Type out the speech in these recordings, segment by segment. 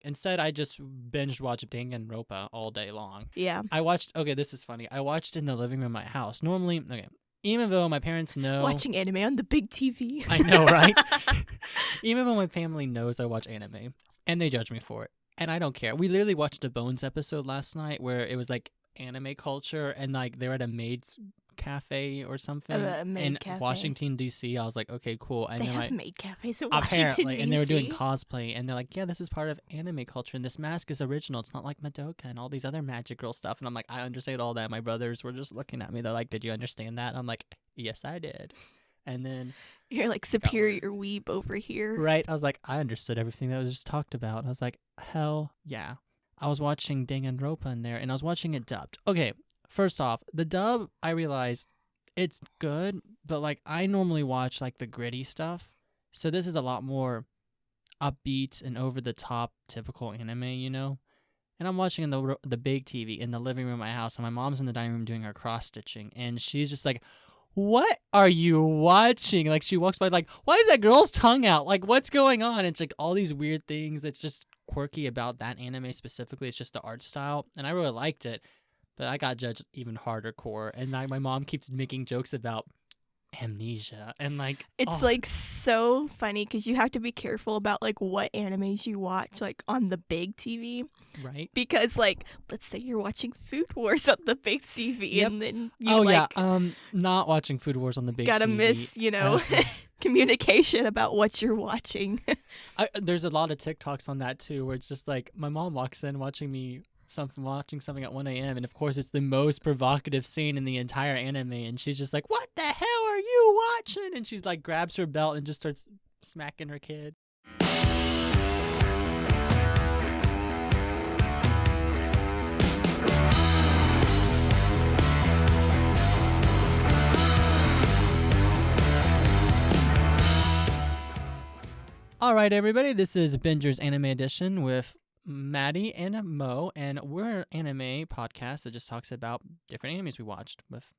instead I just binge watched Danganronpa all day long. Yeah. This is funny. I watched in the living room of my house. Normally, okay, even though my parents know. Watching anime on the big TV. I know, right? Even though my family knows I watch anime, and they judge me for it, and I don't care. We literally watched a Bones episode last night where it was like anime culture, and like they were at a maid's cafe or something in Washington D.C. I was like, okay, cool. And they then have maid cafes in Washington apparently, D.C. and they were doing cosplay, and they're like, yeah, this is part of anime culture, and this mask is original. It's not like Madoka and all these other magic girl stuff. And I'm like, I understand all that. My brothers were just looking at me. They're like, did you understand that? And I'm like, yes, I did. And then you're like superior weeb over here, right? I was like, I understood everything that was just talked about. And I was like, hell yeah. I was watching Danganronpa in there, and I was watching it dubbed. Okay, first off, the dub, I realized it's good, but like I normally watch like the gritty stuff, so this is a lot more upbeat and over the top, typical anime, you know. And I'm watching in the big TV in the living room of my house, and my mom's in the dining room doing her cross stitching, and she's just like, "What are you watching?" Like she walks by, like, "Why is that girl's tongue out? Like, what's going on?" It's like all these weird things that's just quirky about that anime specifically. It's just the art style, and I really liked it. But I got judged even harder core, and like my mom keeps making jokes about amnesia, and like it's like so funny because you have to be careful about like what animes you watch like on the big TV, right? Because like let's say you're watching Food Wars on the big TV, yep. and then you not watching Food Wars on the big gotta TV. Miss communication about what you're watching. There's a lot of TikToks on that too, where it's just like my mom walks in watching something at 1 a.m. and of course it's the most provocative scene in the entire anime, and she's just like, "What the hell are you watching?" And she's like grabs her belt and just starts smacking her kid. All right, everybody, this is Binger's Anime Edition with Matty and Mo, and we're an anime podcast that just talks about different animes we watched with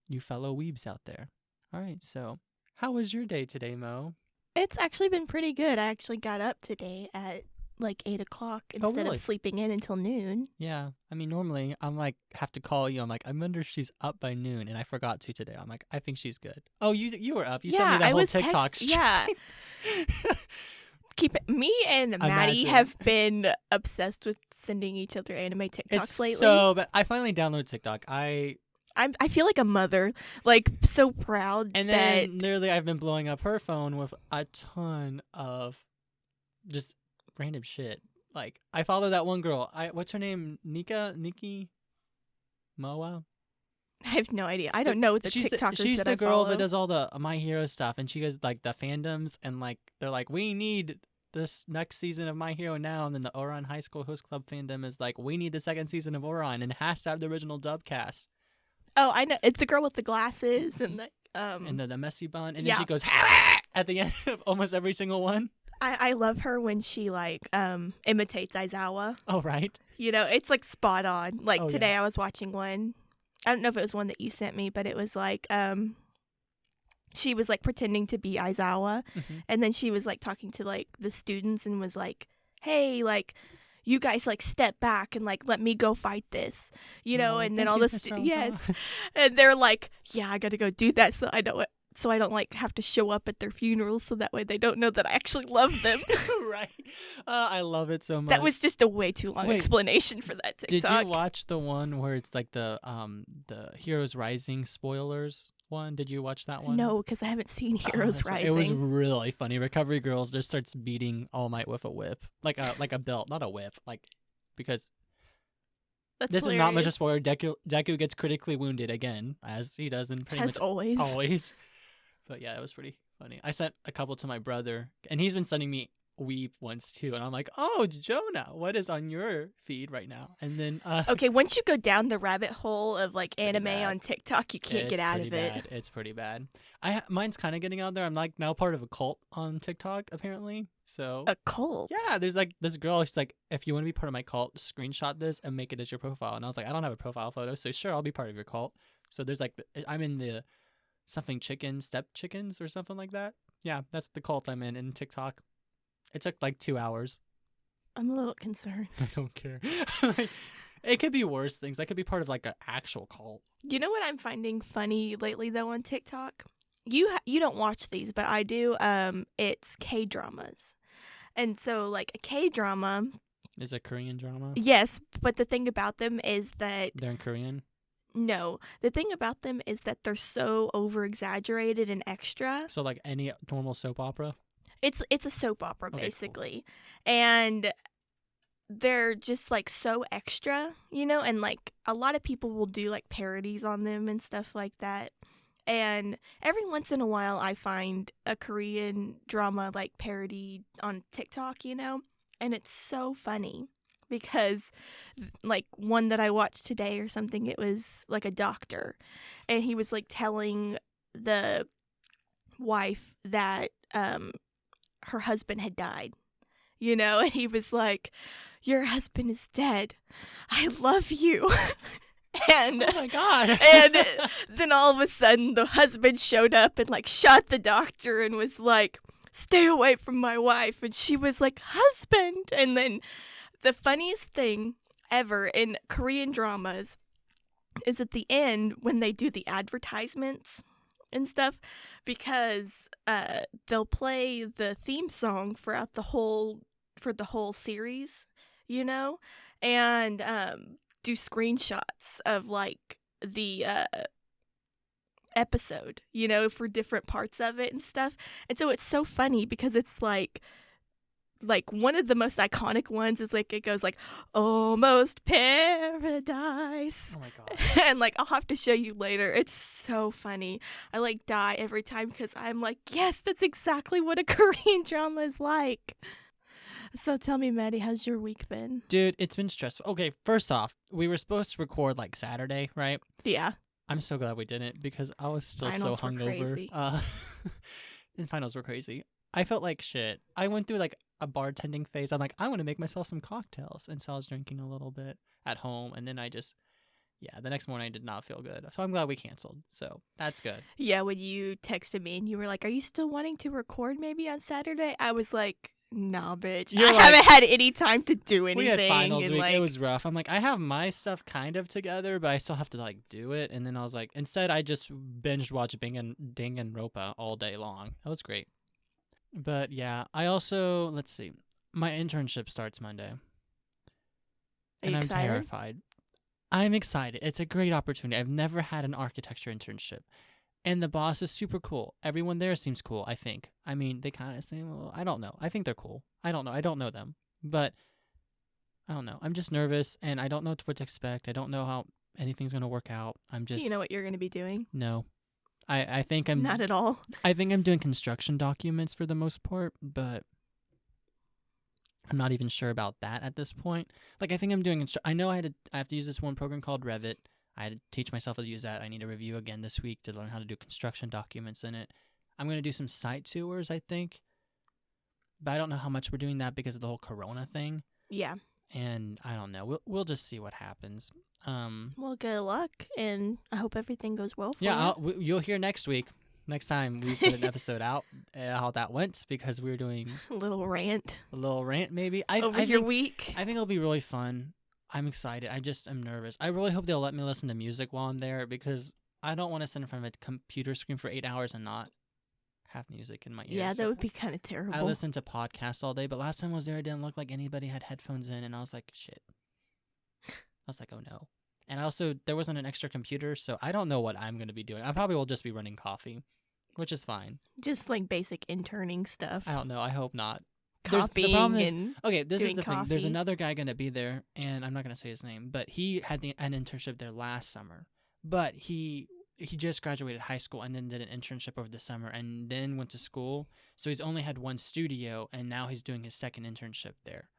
you fellow weebs out there. All right, so how was your day today, Mo? It's actually been pretty good. I actually got up today at like 8 o'clock instead of sleeping in until noon. Yeah, I mean, normally I'm like, have to call you. I'm like, I wonder if she's up by noon, and I forgot to today. I'm like, I think she's good. Oh, you were up. You sent me that whole TikTok stream. Yeah. Me and Matty have been obsessed with sending each other anime TikToks lately. But I finally downloaded TikTok. I feel like a mother, like so proud. And then literally I've been blowing up her phone with a ton of just random shit. Like I follow that one girl. What's her name? Nikki Moa? I have no idea. I don't know what the TikTokers that I follow. She's the girl that does all the My Hero stuff, and she does like the fandoms, and like they're like, we need this next season of My Hero now, and then the Ouran High School Host Club fandom is like, we need the second season of Ouran, and it has to have the original dub cast. Oh, I know. It's the girl with the glasses and the and the messy bun, and then she goes at the end of almost every single one. I love her when she like imitates Aizawa. Oh right. You know, it's like spot on. Like today I was watching one. I don't know if it was one that you sent me, but it was like she was like pretending to be Aizawa, and then she was like talking to like the students and was like, "Hey, like you guys like step back and like let me go fight this," you know. And then all the and they're like, "Yeah, I got to go do that so I don't like have to show up at their funerals, so that way they don't know that I actually love them." Right. I love it so much. That was just a way too long explanation for that TikTok. Did you watch the one where it's like the Heroes Rising spoilers one? Did you watch that one? No, because I haven't seen Heroes Rising. It was really funny. Recovery Girls just starts beating All Might with a whip, like a belt, not a whip, like because. This hilarious. Is not much a spoiler. Deku gets critically wounded again, as he does in pretty much always. But yeah, it was pretty funny. I sent a couple to my brother, and he's been sending me weep ones too, and I'm like, "Oh, Jonah, what is on your feed right now?" And then okay, once you go down the rabbit hole of like anime on TikTok, you can't get out of it. It's pretty bad. Mine's kind of getting out there. I'm like now part of a cult on TikTok apparently. So a cult? Yeah, there's like this girl. She's like, if you want to be part of my cult, screenshot this and make it as your profile. And I was like, I don't have a profile photo, so sure, I'll be part of your cult. So there's like, I'm in the something chicken, step chickens or something like that. Yeah, that's the cult I'm in TikTok. It took like 2 hours. I'm a little concerned. I don't care. Like, it could be worse things. That could be part of like an actual cult. You know what I'm finding funny lately though on TikTok? You don't watch these, but I do. It's K-dramas. And so like a K-drama is a Korean drama. Yes, but the thing about them is that they're in Korean. No, the thing about them is that they're so over exaggerated and extra. So like any normal soap opera. It's a soap opera basically, cool. And they're just like so extra, and like a lot of people will do like parodies on them and stuff like that. And every once in a while I find a Korean drama like parody on TikTok, and it's so funny because like one that I watched today or something, it was like a doctor and he was like telling the wife that her husband had died, and he was like, "Your husband is dead. I love you." And oh my God. And then all of a sudden the husband showed up and like shot the doctor and was like, "Stay away from my wife." And she was like, "Husband." And then the funniest thing ever in Korean dramas is at the end when they do the advertisements and stuff, because they'll play the theme song for the whole series, and do screenshots of like the episode, for different parts of it and stuff. And so it's so funny because it's like one of the most iconic ones is like it goes like "Almost Paradise." Oh my God. And like I'll have to show you later. It's so funny. I like die every time because I'm like, yes, that's exactly what a Korean drama is like. So tell me, Matty, how's your week been? Dude, it's been stressful. Okay, first off, we were supposed to record like Saturday, right? Yeah. I'm so glad we didn't because I was still Finals so hungover. And finals were crazy. I felt like shit. I went through like a bartending phase. I'm like, I want to make myself some cocktails. And so I was drinking a little bit at home. And then the next morning I did not feel good. So I'm glad we canceled. So that's good. Yeah, when you texted me and you were like, "Are you still wanting to record maybe on Saturday?" I was like, "Nah, bitch. I haven't had any time to do anything." We had finals and week. Like, it was rough. I'm like, I have my stuff kind of together, but I still have to like do it. And then I was like, instead I just binge watched Ding and Ropa all day long. That was great. But yeah, I also, let's see, my internship starts Monday. Are you excited? I'm terrified. I'm excited. It's a great opportunity. I've never had an architecture internship. And the boss is super cool. Everyone there seems cool, I think. I mean, they kind of seem, well, I don't know. I think they're cool. I don't know. I don't know them. But I don't know. I'm just nervous, and I don't know what to expect. I don't know how anything's going to work out. Do you know what you're going to be doing? No. I think I'm... Not at all. I think I'm doing construction documents for the most part, but I'm not even sure about that at this point. Like, I think I'm doing... I know I have to use this one program called Revit. I had to teach myself how to use that. I need to review again this week to learn how to do construction documents in it. I'm going to do some site tours, I think. But I don't know how much we're doing that because of the whole Corona thing. Yeah. And I don't know. We'll just see what happens. Well, good luck, and I hope everything goes well for you. Yeah, you'll hear next week. Next time we put an episode out, how that went, because we were doing a little rant maybe. Over your week. I think it'll be really fun. I'm excited. I just am nervous. I really hope they'll let me listen to music while I'm there because I don't want to sit in front of a computer screen for 8 hours and not have music in my ears. Yeah, that would be kind of terrible. I listen to podcasts all day, but last time I was there, it didn't look like anybody had headphones in, and I was like, shit. I was like, oh no. And also, there wasn't an extra computer, so I don't know what I'm going to be doing. I probably will just be running coffee, which is fine. Just like basic interning stuff. I don't know. I hope not. Copying the problem is, and okay, this is the coffee. thing. There's another guy going to be there, and I'm not going to say his name, but he had an internship there last summer. But he just graduated high school and then did an internship over the summer and then went to school. So he's only had one studio, and now he's doing his second internship there.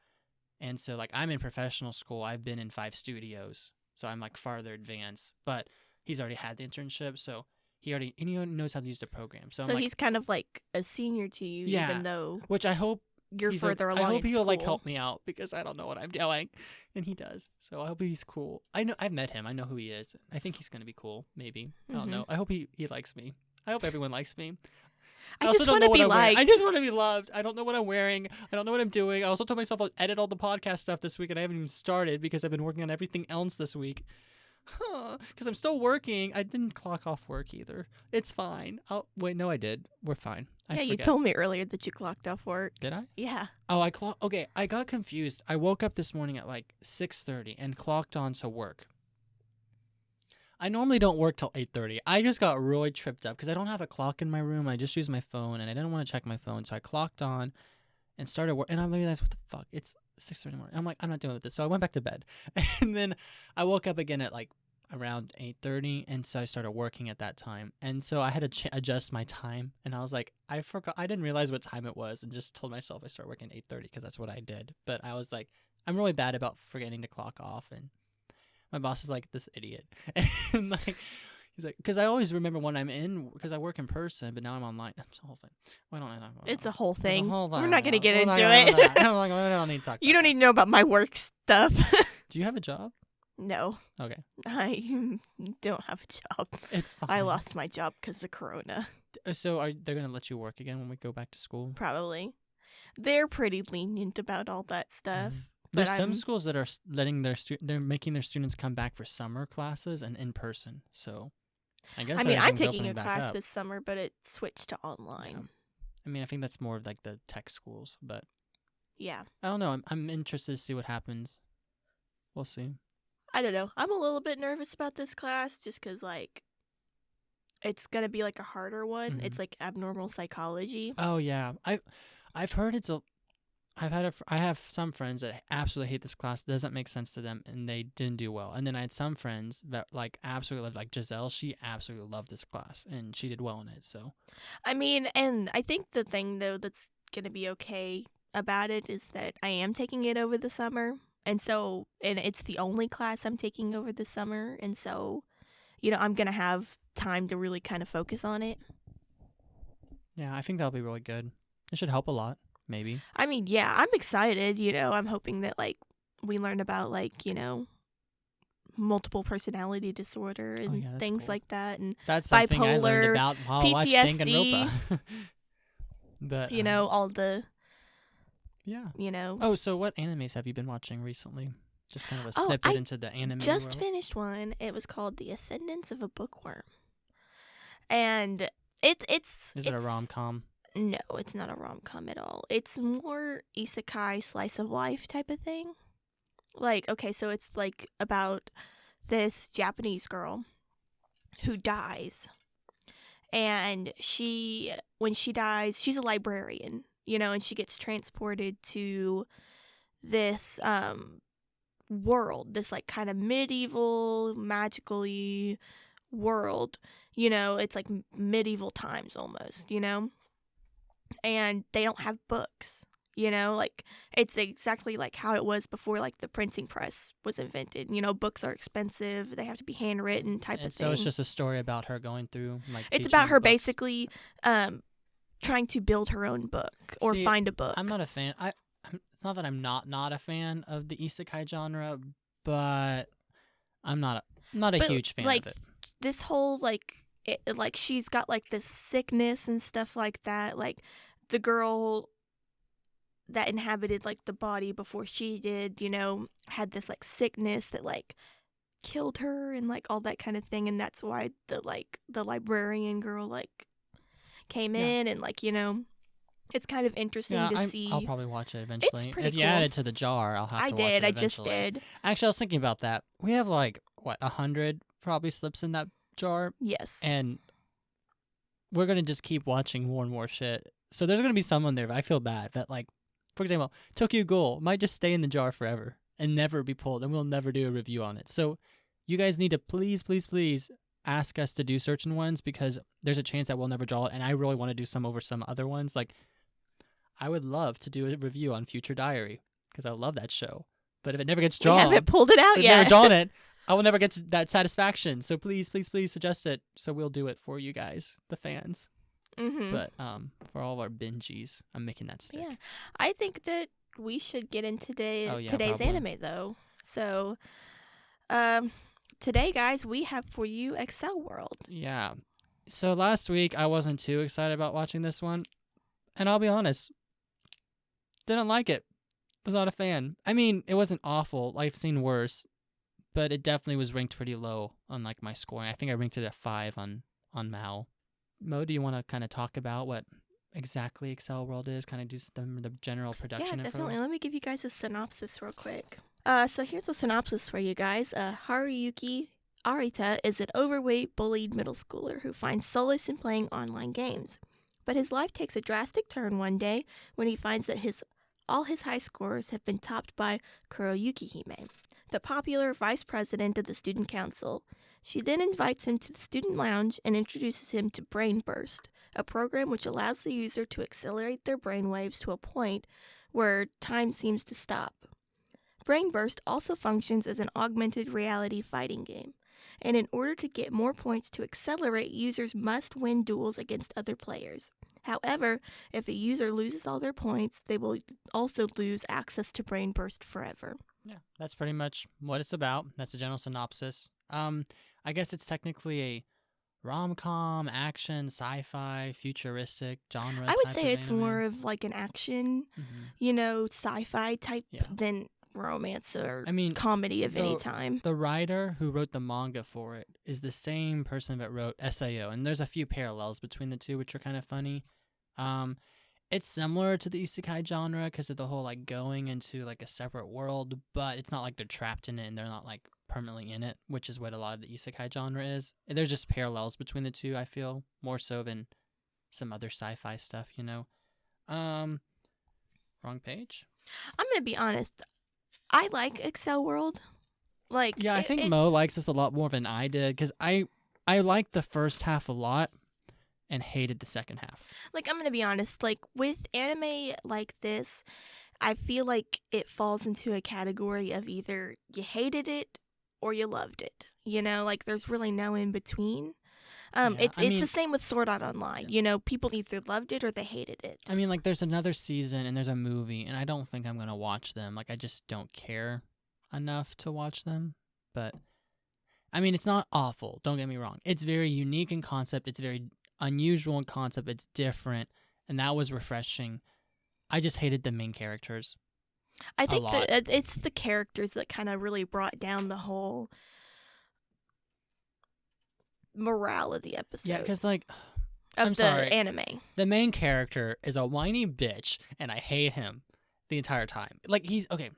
And so, like, I'm in professional school. I've been in 5 studios, so I'm, like, farther advanced. But he's already had the internship, so he knows how to use the program. So he's kind of, like, a senior to you, yeah, even though which I hope you're further along in I hope he'll, school. like, help me out because I don't know what I'm doing, and he does. So I hope he's cool. I've met him. I know who he is. I think he's going to be cool, maybe. I don't know. I hope he likes me. I hope everyone likes me. I just want to be liked. I just want to be loved. I don't know what I'm wearing. I don't know what I'm doing. I also told myself I'll edit all the podcast stuff this week, and I haven't even started because I've been working on everything else this week. Because I'm still working. I didn't clock off work either. It's fine. Wait, no, I did. We're fine. You told me earlier that you clocked off work. Did I? Yeah. Oh, Okay, I got confused. I woke up this morning at like 6:30 and clocked on to work. I normally don't work till 8:30. I just got really tripped up because I don't have a clock in my room. I just use my phone, and I didn't want to check my phone, so I clocked on and started work. And I realized, what the fuck? It's 6:30 in the morning. I'm like, I'm not doing this. So I went back to bed, and then I woke up again at like around 8:30, and so I started working at that time. And so I had to adjust my time, and I was like, I forgot. I didn't realize what time it was, and just told myself I started working at 8:30 because that's what I did. But I was like, I'm really bad about forgetting to clock off, and my boss is like, this idiot. And like, he's like, because I always remember when I'm in, because I work in person, but now I'm online. It's a whole thing. Why don't I talk about it? It's a whole thing. We're not going to get into it. I'm like, I don't need to talk You don't need to know about my work stuff. Do you have a job? No. Okay. I don't have a job. It's fine. I lost my job because of Corona. So they're going to let you work again when we go back to school? Probably. They're pretty lenient about all that stuff. There's some schools that are letting they're making their students come back for summer classes and in person. So, I guess. I mean, I'm taking a class this summer, but it switched to online. Yeah. I mean, I think that's more of like the tech schools, but yeah, I don't know. I'm interested to see what happens. We'll see. I don't know. I'm a little bit nervous about this class just because like it's gonna be like a harder one. Mm-hmm. It's like abnormal psychology. Oh yeah, I've heard it's a. I have some friends that absolutely hate this class. It doesn't make sense to them, and they didn't do well. And then I had some friends that like absolutely loved, like Giselle. She absolutely loved this class, and she did well in it. So, I mean, and I think the thing though that's gonna be okay about it is that I am taking it over the summer, and it's the only class I'm taking over the summer, and so, I'm gonna have time to really kind of focus on it. Yeah, I think that'll be really good. It should help a lot. Maybe. I mean, yeah, I'm excited, I'm hoping that, like, we learn about, like, multiple personality disorder and things cool. like that. And that's bipolar, something I learned about while I watched PTSD, but, all the, yeah. Oh, so what animes have you been watching recently? Just kind of a snippet into the anime just world. Finished one. It was called The Ascendance of a Bookworm. And it's... Is it a rom-com? No, it's not a rom-com at all. It's more isekai slice of life type of thing. Like, okay, so it's like about this Japanese girl who dies. And when she dies, she's a librarian, and she gets transported to this world, this like kind of medieval, magically world. It's like medieval times almost, and they don't have books, like it's exactly like how it was before like the printing press was invented. Books are expensive, they have to be handwritten type of thing. So it's just a story about her going through like it's about her books. Basically trying to build her own book or find a book. I'm not a fan. It's not that I'm not a fan of the isekai genre, but I'm not a huge fan of it. This whole like she's got like this sickness and stuff like that. Like the girl that inhabited like the body before she did, had this like sickness that like killed her and like all that kind of thing. And that's why the librarian girl like came in and like, it's kind of interesting to see. I'll probably watch it eventually. It's pretty cool. You add it to the jar, I'll have to watch it eventually. I just did. Actually, I was thinking about that. We have like 100 probably slips in that jar. Yes. And we're going to just keep watching more and more shit. So there's going to be someone there, but I feel bad that like, for example, Tokyo Ghoul might just stay in the jar forever and never be pulled, and we'll never do a review on it. So you guys need to please ask us to do certain ones, because there's a chance that we'll never draw it, and I really want to do some over some other ones. Like, I would love to do a review on Future Diary, because I love that show. But if it never gets drawn, we haven't pulled it out yet. Never drawn it, I will never get to that satisfaction. So please suggest it, so we'll do it for you guys, the fans. Mm-hmm. But for all of our binges, I'm making that stick. Yeah, I think that we should get into today's probably. anime though. So, today, guys, we have for you Accel World. Yeah, So last week, I wasn't too excited about watching this one. And I'll be honest, didn't like it. Was not a fan. I mean, it wasn't awful. I've seen worse. But it definitely was ranked pretty low on like my scoring. I think I ranked it at 5 on Mal. Mo, do you want to kind of talk about what exactly Accel World is? Kind of do the general production Yeah, info? definitely. Let me give you guys a synopsis real quick. So here's a synopsis for you guys. Haruyuki Arita is an overweight, bullied middle schooler who finds solace in playing online games. But his life takes a drastic turn one day when he finds that all his high scores have been topped by Kuroyuki Hime, the popular vice president of the student council. She then invites him to the student lounge and introduces him to Brain Burst, a program which allows the user to accelerate their brainwaves to a point where time seems to stop. Brain Burst also functions as an augmented reality fighting game, and in order to get more points to accelerate, users must win duels against other players. However, if a user loses all their points, they will also lose access to Brain Burst forever. Yeah, that's pretty much what it's about. That's a general synopsis. I guess it's technically a rom-com, action, sci-fi, futuristic genre. I would type say of it's anime. more of like an action, sci-fi type than romance or comedy of any time. The writer who wrote the manga for it is the same person that wrote SAO, and there's a few parallels between the two, which are kind of funny. It's similar to the isekai genre because of the whole like going into like a separate world, but it's not like they're trapped in it and they're not like permanently in it, which is what a lot of the isekai genre is. There's just parallels between the two, I feel, more so than some other sci-fi stuff, Wrong page? I'm going to be honest. I like Accel World. I think Mo likes this a lot more than I did because I liked the first half a lot and hated the second half. I'm going to be honest, with anime like this, I feel like it falls into a category of either you hated it or you loved it. There's really no in between. It's the same with Sword Art Online. People either loved it or they hated it. I mean, there's another season and there's a movie, and I don't think I'm going to watch them. I just don't care enough to watch them. But, it's not awful. Don't get me wrong. It's very unique in concept. It's very unusual in concept. It's different, and that was refreshing. I just hated the main characters. I think that it's the characters that kind of really brought down the whole morale of the episode. Yeah, because anime. The main character is a whiny bitch, and I hate him the entire time. He's okay.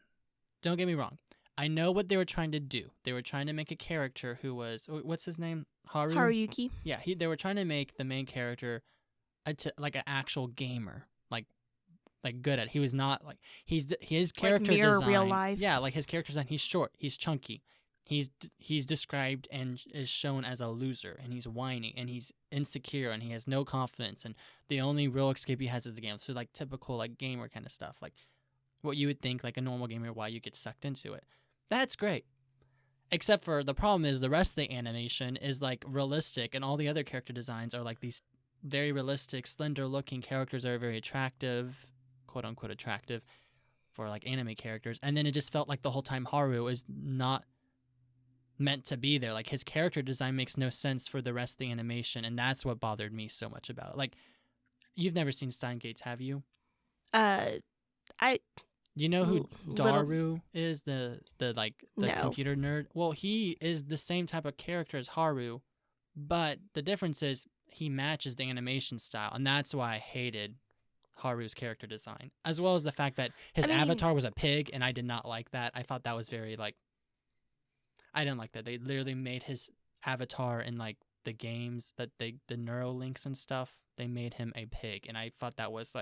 Don't get me wrong. I know what they were trying to do. They were trying to make a character who was what's his name? Haruyuki. Yeah, they were trying to make the main character an actual gamer, good at. He was not his character design. Real life. Yeah, his character design. He's short. He's chunky. He's described and is shown as a loser, and he's whiny, and he's insecure, and he has no confidence, and the only real escape he has is the game. So typical gamer kind of stuff, what you would think a normal gamer, why you get sucked into it. That's great. Except for the problem is the rest of the animation is realistic, and all the other character designs are these very realistic, slender looking characters that are very attractive, quote unquote attractive, for anime characters. And then it just felt the whole time Haru is not meant to be there. His character design makes no sense for the rest of the animation, and that's what bothered me so much about it. You've never seen Steins;Gate, have you? Do you know who Daru is? The no. computer nerd? Well, he is the same type of character as Haru, but the difference is he matches the animation style, and that's why I hated Haru's character design, as well as the fact that his avatar was a pig, and I did not like that. I thought that was very I didn't like that. They literally made his avatar in the games that the Neurolinks and stuff. They made him a pig, and I thought that was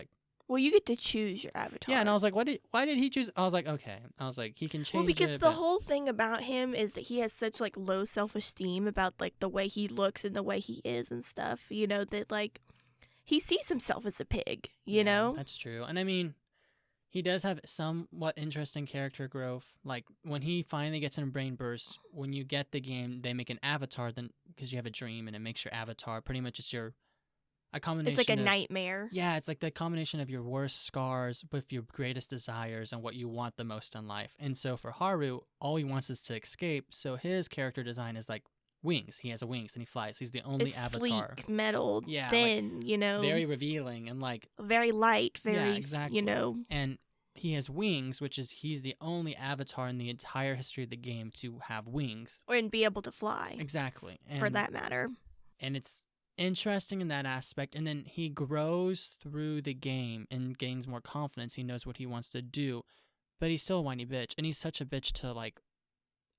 well, you get to choose your avatar. Yeah, and I was like, why did he choose? I was like, okay. I was like, he can change. Well, because the whole thing about him is that he has such low self-esteem about the way he looks and the way he is and stuff. That he sees himself as a pig. You know. That's true, and he does have somewhat interesting character growth. When he finally gets in Brain Burst, when you get the game, they make an avatar then because you have a dream, and it makes your avatar pretty much a combination. It's a nightmare. Yeah, it's the combination of your worst scars with your greatest desires and what you want the most in life. And so for Haru, all he wants is to escape. So his character design is wings. He has wings and he flies. He's the only it's avatar. Sleek, metal, thin, very revealing and like very light, very exactly. And he has wings, which is he's the only avatar in the entire history of the game to have wings and be able to fly. Exactly. And, for that matter. And it's interesting in that aspect. And then he grows through the game and gains more confidence. He knows what he wants to do, but he's still a whiny bitch, and he's such a bitch to like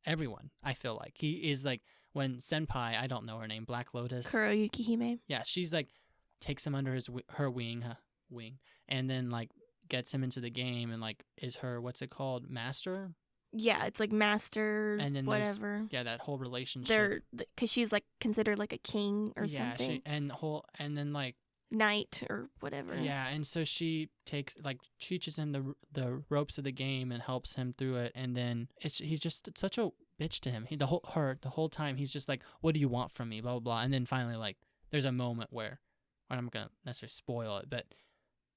everyone. I feel like he is like when Senpai, I don't know her name, Black Lotus, Kuroyuki Hime. Yeah, she's like takes him under her wing, and then like gets him into the game and like is her what's it called, master. Yeah, it's like master, and then whatever. Yeah, that whole relationship. They're because she's like considered like a king or something. Yeah, and then like knight or whatever. Yeah, and so she teaches him the ropes of the game and helps him through it, and then he's just such a bitch to him. The whole time he's just like, "What do you want from me?" Blah blah blah, and then finally like there's a moment where, I'm not gonna necessarily spoil it, but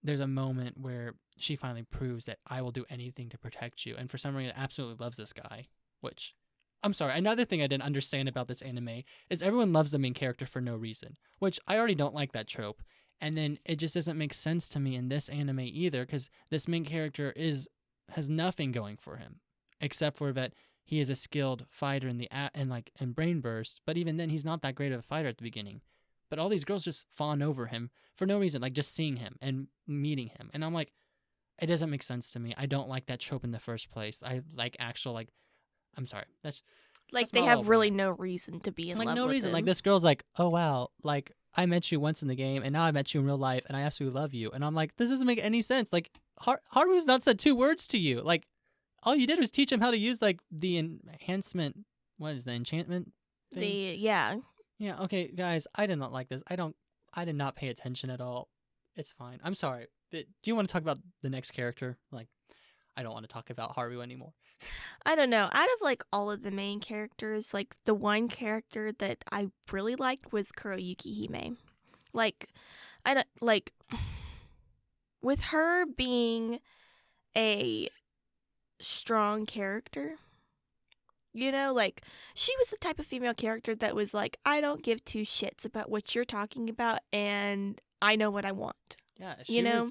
there's a moment where she finally proves that I will do anything to protect you, and for some reason absolutely loves this guy, which. I'm sorry, another thing I didn't understand about this anime is everyone loves the main character for no reason, which I already don't like that trope. And then it just doesn't make sense to me in this anime either, because this main character has nothing going for him, except for that he is a skilled fighter in Brain Burst, but even then he's not that great of a fighter at the beginning. But all these girls just fawn over him for no reason, like just seeing him and meeting him. And I'm like, it doesn't make sense to me. I don't like that trope in the first place. I like actual I'm sorry. That's they have really no reason to be in love with no reason. him. Like this girl's like, oh wow, like I met you once in the game, and now I met you in real life, and I absolutely love you. And I'm like, this doesn't make any sense. Like Haru's not said 2 words to you. Like all you did was teach him how to use like the enhancement. What is the enchantment thing? Yeah. Okay, guys, I did not like this. I did not pay attention at all. It's fine. I'm sorry. Do you want to talk about the next character? Like, I don't want to talk about Haru anymore. I don't know. Out of like all of the main characters, like the one character that I really liked was Kuroyuki Hime. With her being a strong character, like she was the type of female character that was like, I don't give 2 shits about what you're talking about, and I know what I want. Yeah,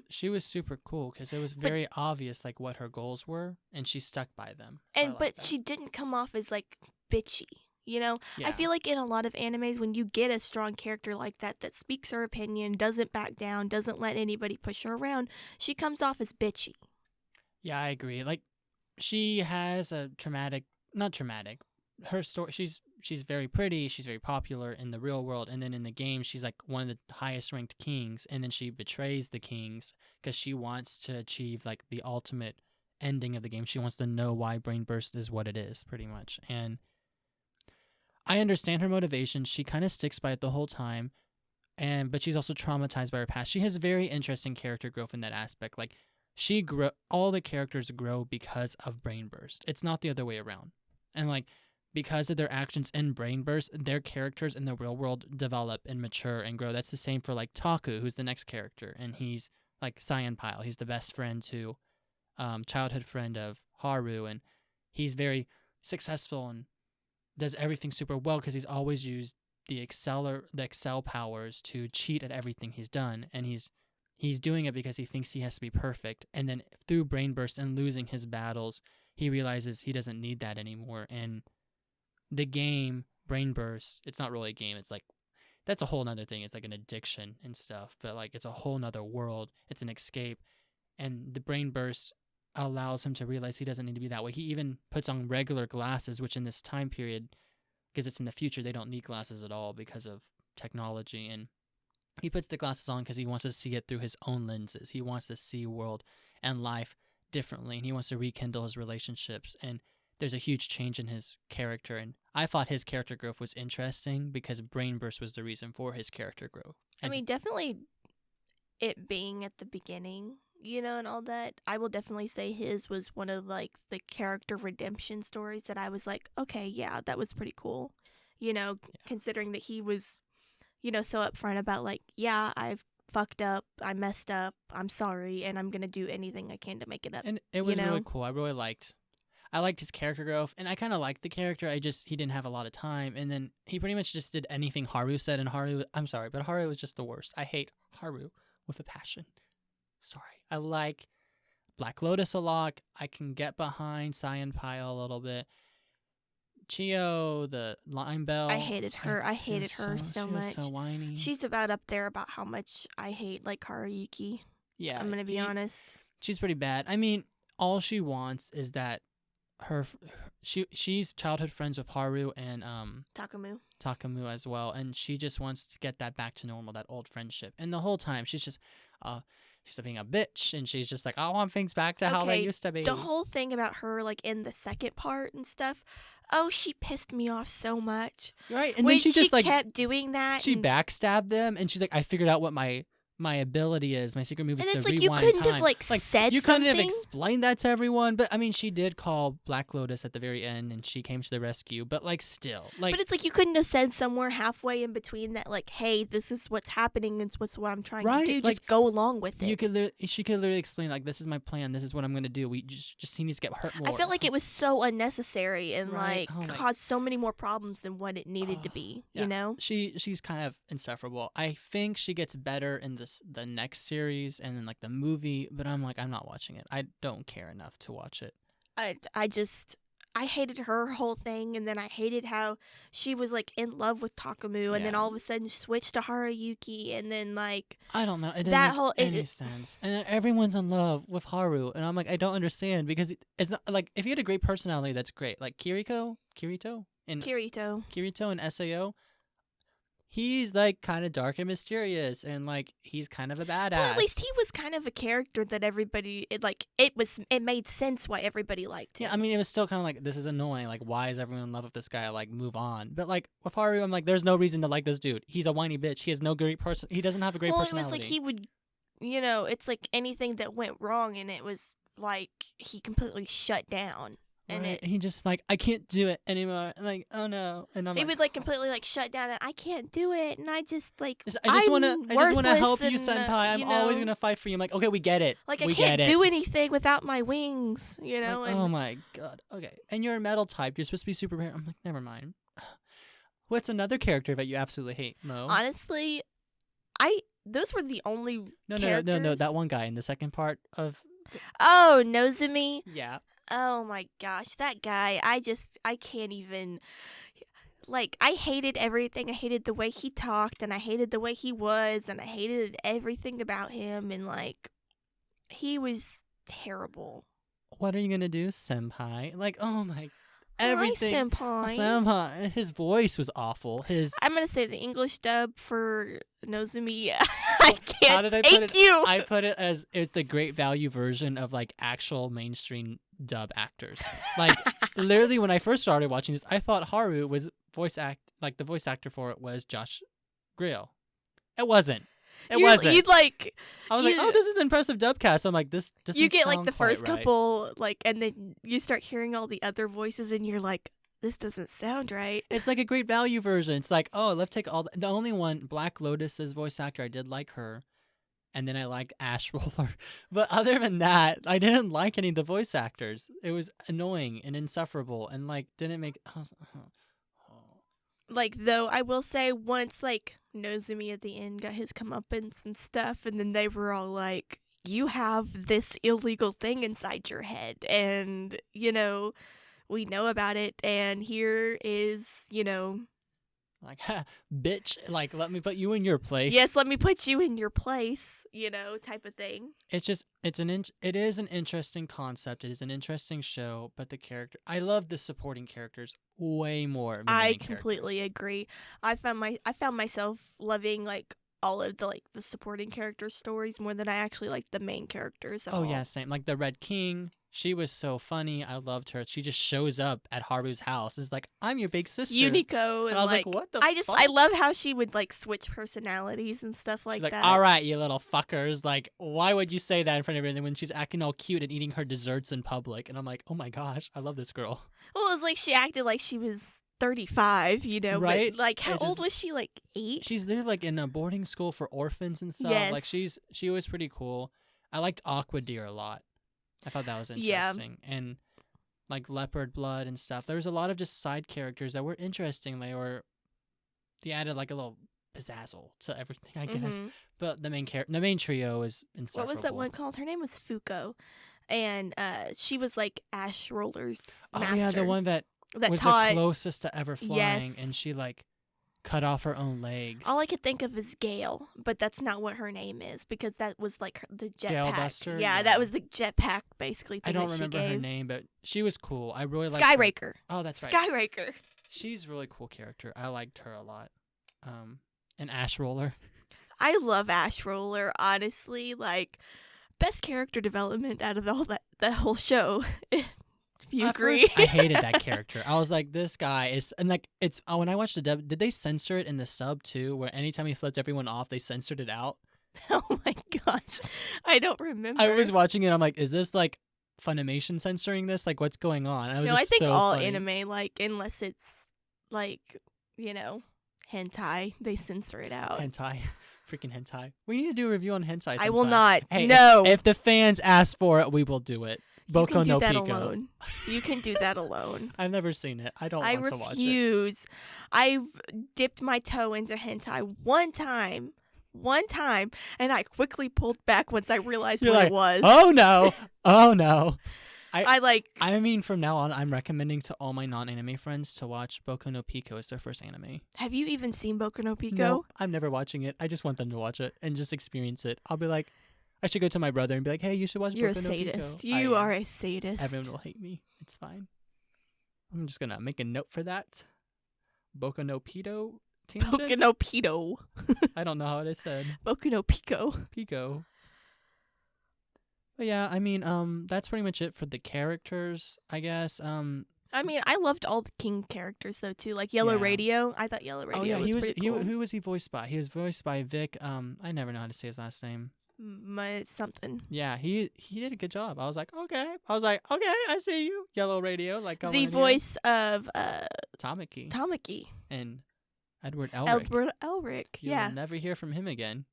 she was super cool because it was very obvious like what her goals were, and she stuck by them. So but she didn't come off as like bitchy. Yeah. I feel like in a lot of animes, when you get a strong character like that speaks her opinion, doesn't back down, doesn't let anybody push her around, she comes off as bitchy. Yeah, I agree. Like she has a not traumatic. Her story, she's very pretty, she's very popular in the real world, and then in the game she's like one of the highest ranked kings, and then she betrays the kings because she wants to achieve like the ultimate ending of the game. She wants to know why Brain Burst is what it is, pretty much. And I understand her motivation. She kind of sticks by it the whole time, but she's also traumatized by her past. She has very interesting character growth in that aspect. Like all the characters grow because of Brain Burst. It's not the other way around. And like because of their actions in Brain Burst, their characters in the real world develop and mature and grow. That's the same for like Taku, who's the next character, and he's like Cyan Pile. He's the best friend to childhood friend of Haru, and he's very successful and does everything super well because he's always used the Accel powers to cheat at everything he's done, and he's doing it because he thinks he has to be perfect. And then through Brain Burst and losing his battles, he realizes he doesn't need that anymore. And the game Brain Burst, it's not really a game. It's like that's a whole nother thing. It's like an addiction and stuff, but like it's a whole nother world. It's an escape, and the Brain Burst allows him to realize he doesn't need to be that way. He even puts on regular glasses, which in this time period, because it's in the future, they don't need glasses at all because of technology. And he puts the glasses on because he wants to see it through his own lenses. He wants to see world and life differently, and he wants to rekindle his relationships. And there's a huge change in his character, and I thought his character growth was interesting because Brain Burst was the reason for his character growth. And I mean, definitely it being at the beginning, and all that, I will definitely say his was one of like the character redemption stories that I was like, okay, yeah, that was pretty cool. Considering that he was, so upfront about like, yeah, I've fucked up, I messed up, I'm sorry, and I'm gonna do anything I can to make it up. And it was really cool. I really liked. I liked his character growth, and I kind of liked the character. He didn't have a lot of time, and then he pretty much just did anything Haru said, and I'm sorry, but Haru was just the worst. I hate Haru with a passion. Sorry. I like Black Lotus a lot. I can get behind Senpai a little bit. Chio, the Lime Bell. I hated her. I hated her so much. She was so whiny. She's about up there about how much I hate like Haruyuki. Yeah. I'm gonna be honest. She's pretty bad. I mean, all she wants is that she's childhood friends with Haru and Takamu as well, and she just wants to get that back to normal, that old friendship. And the whole time she's just she's being a bitch, and she's just like, I want things back to how they used to be. The whole thing about her, like in the second part and stuff, she pissed me off so much. Right, and then she just like kept doing that. She backstabbed them, and she's like, I figured out what my ability is. My secret move is to rewind time. And it's like, you couldn't have like said you something. couldn't have explained that to everyone. But I mean, she did call Black Lotus at the very end, and she came to the rescue. But like, still, like, but it's like you couldn't have said somewhere halfway in between that, like, hey, this is what's happening, and what's what I'm trying to do. Like, just go along with it. She could literally explain, like, this is my plan. This is what I'm gonna do. We just he needs to get hurt more. I felt like it was so unnecessary and caused so many more problems than what it needed to be. Yeah. You know, she's kind of insufferable. I think she gets better in the next series and then like the movie, but I'm not watching it. I don't care enough to watch it. I hated her whole thing, and then I hated how she was like in love with Takamu, and then all of a sudden switched to Haruyuki, and then like I don't know, it doesn't make any sense. And then everyone's in love with Haru, and I'm like, I don't understand, because it's not like, if you had a great personality, that's great. Like Kirito and Sao. He's like kind of dark and mysterious, and like he's kind of a badass. Well, at least he was kind of a character that everybody it made sense why everybody liked him. Yeah, I mean, it was still kind of like, this is annoying. Like, why is everyone in love with this guy? Like, move on. But like with Haru, I'm like, there's no reason to like this dude. He's a whiny bitch. He has no great person. He doesn't have a great personality. Well, it was like he would, it's like anything that went wrong, and it was like he completely shut down. And he just like, I can't do it anymore. Like, oh no. And he would like completely like shut down, and I can't do it, and I just like I just want to help you, senpai. I'm always gonna fight for you. I'm like, okay, we get it. Like, I can't do anything without my wings, Like, oh my god. Okay, and you're a metal type. You're supposed to be super. I'm like, never mind. What's another character that you absolutely hate, Mo? Honestly, those were the only characters. No. That one guy in the second part of. Oh, Nozomi. Yeah. Oh my gosh, that guy, I can't even, like, I hated everything. I hated the way he talked, and I hated the way he was, and I hated everything about him, and like, he was terrible. What are you gonna do, senpai? Like, oh my, everything. Hi, senpai. His voice was awful. I'm gonna say the English dub for Nozomi. I can't How did I take put it? you. I put it as it's the great value version of like actual mainstream dub actors. Like, literally, when I first started watching this, I thought Haru was the voice actor for it was Josh Grill. It wasn't. You'd like. I was like, oh, this is an impressive dubcast. I'm like, this doesn't You get sound like the quite first right. couple, like, and then you start hearing all the other voices, and you're like, this doesn't sound right. It's like a great value version. It's like, oh, let's take all the only one, Black Lotus's voice actor, I did like her. And then I liked Ash Roller. But other than that, I didn't like any of the voice actors. It was annoying and insufferable, and like didn't make. Like, though, I will say, once like Nozomi at the end got his comeuppance and stuff, and then they were all like, you have this illegal thing inside your head, and we know about it, and here is like, bitch, like, let me put you in your place. Yes, let me put you in your place, type of thing. It's just, it is an interesting concept. It is an interesting show, but I love the supporting characters way more than the main completely characters. Agree. I found myself loving like all of the supporting character stories more than I actually like the main characters at all. Yeah, same. Like the Red King. She was so funny. I loved her. She just shows up at Haru's house. It's like, I'm your big sister. Unico. And I was like, what the fuck? I love how she would like switch personalities and stuff like that. All right, you little fuckers. Like, why would you say that in front of everyone when she's acting all cute and eating her desserts in public? And I'm like, oh my gosh, I love this girl. Well, it was like she acted like she was 35, right? But, like, how old was she? Like 8? She's literally like in a boarding school for orphans and stuff. Yes. Like, she was pretty cool. I liked Aqua Deer a lot. I thought that was interesting. And like leopard blood and stuff. There was a lot of just side characters that were interesting. They added like a little pizzazzle to everything, I guess. Mm-hmm. But the main trio is insufferable. What was that one called? Her name was Fuko, and she was like Ash Roller's master. Oh yeah, the one that was taught the closest to ever flying, Yes. and she like cut off her own legs. All I could think of is Gale, but that's not what her name is because that was like the jetpack. Buster? Yeah, Yeah. that was the jetpack basically. I Thing don't that remember she her gave. name, but she was cool. I really liked Skyraker. her. Oh, that's right. Skyraker. She's a really cool character. I liked her a lot. And Ash Roller. I love Ash Roller. Honestly, like best character development out of that whole show. If you At agree? first, I hated that character. I was like, this guy is, and like it's. Oh, when I watched the dub, did they censor it in the sub too? Where anytime he flipped everyone off, they censored it out. Oh my gosh, I don't remember. I was watching it. I'm like, is this like Funimation censoring this? Like, what's going on? I think so all funny. anime, like unless it's like hentai, they censor it out. Hentai, freaking hentai. We need to do a review on hentai. I will sometime. not. Hey, No. If the fans ask for it, we will do it. You can Boku do no that Pico. alone. You can do that alone. I've never seen it. I don't I want to watch it. refuse. I've dipped my toe into hentai one time, and I quickly pulled back once I realized You're what like, it was. Oh no! Oh no! I mean, from now on, I'm recommending to all my non-anime friends to watch Boku no Pico as their first anime. Have you even seen Boku no Pico? No, I'm never watching it. I just want them to watch it and just experience it. I'll be like, I should go to my brother and be like, hey, you should watch You're a Boku no Pico. sadist. You I are am. a sadist. Everyone will hate me. It's fine. I'm just gonna make a note for that. Boku no Pico tangent? Boku no Pico. I don't know how it is said. Boku no Pico. Pico. But yeah, I mean, that's pretty much it for the characters, I guess. I mean, I loved all the King characters though too, like Yellow Yeah. Radio. I thought Yellow Radio was pretty cool. Who was he voiced by? He was voiced by Vic. I never know how to say his last name. Something. Yeah, he did a good job. I was like, okay, I see you, Yellow Radio. Like The voice of Tamaki and Edward Elric. Edward Elric. You'll Yeah. never hear from him again.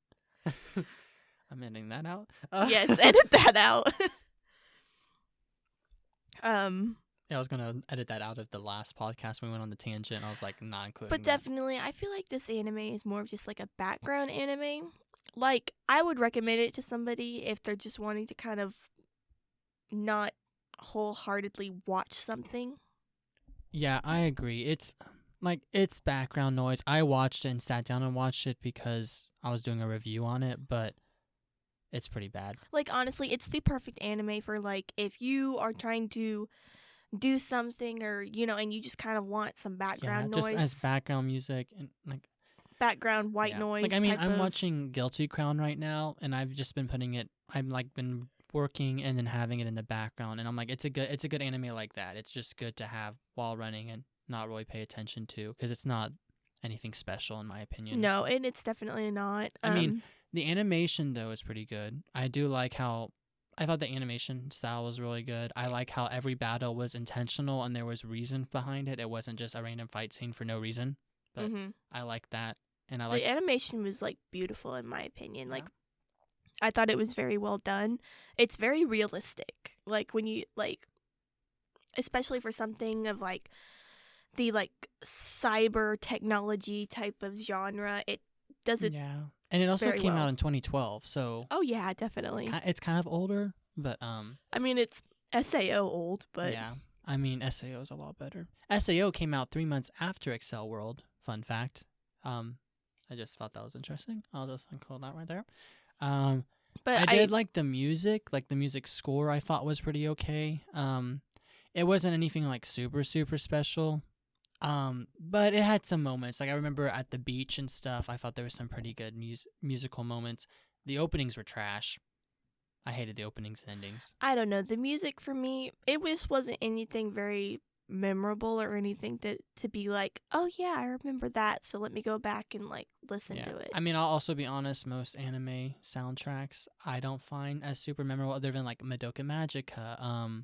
I'm editing that out. Yes, edit that out. Yeah, I was gonna edit that out of the last podcast when we went on the tangent. I was like, not including. But that. definitely, I feel like this anime is more of just like a background anime. Like, I would recommend it to somebody if they're just wanting to kind of not wholeheartedly watch something. Yeah, I agree. It's background noise. I watched it and sat down and watched it because I was doing a review on it, but it's pretty bad. Like, honestly, it's the perfect anime for, like, if you are trying to do something or, and you just kind of want some background just noise. as background music and, like, background white noise. Like, I mean, type I'm of... watching Guilty Crown right now, and I've just been putting it, I'm, like, been working and then having it in the background, and I'm like, it's a good anime like that. It's just good to have while running and not really pay attention to, because it's not anything special in my opinion. No, and it's definitely not. I mean, the animation though is pretty good. I do like how I thought the animation style was really good. I like how every battle was intentional and there was reason behind it. It wasn't just a random fight scene for no reason. But I like that, and I like the animation was like beautiful in my opinion. Yeah. Like, I thought it was very well done. It's very realistic. Like, when you especially for something of like the like cyber technology type of genre, it does it. Yeah, and it also very came well. out in 2012, so Oh yeah, definitely. it's kind of older, but I mean, it's SAO old, but yeah. I mean, SAO is a lot better. SAO came out 3 months after Accel World. Fun fact. I just thought that was interesting. I'll just include that right there. but I did like the music. Like, the music score I thought was pretty okay. It wasn't anything like super, super special. But it had some moments. Like, I remember at the beach and stuff, I thought there was some pretty good musical moments. The openings were trash. I hated the openings and endings. I don't know. The music for me, it just wasn't anything very memorable or anything to be like, oh yeah, I remember that, so let me go back and like listen to it. I mean, I'll also be honest, most anime soundtracks I don't find as super memorable, other than like Madoka Magica,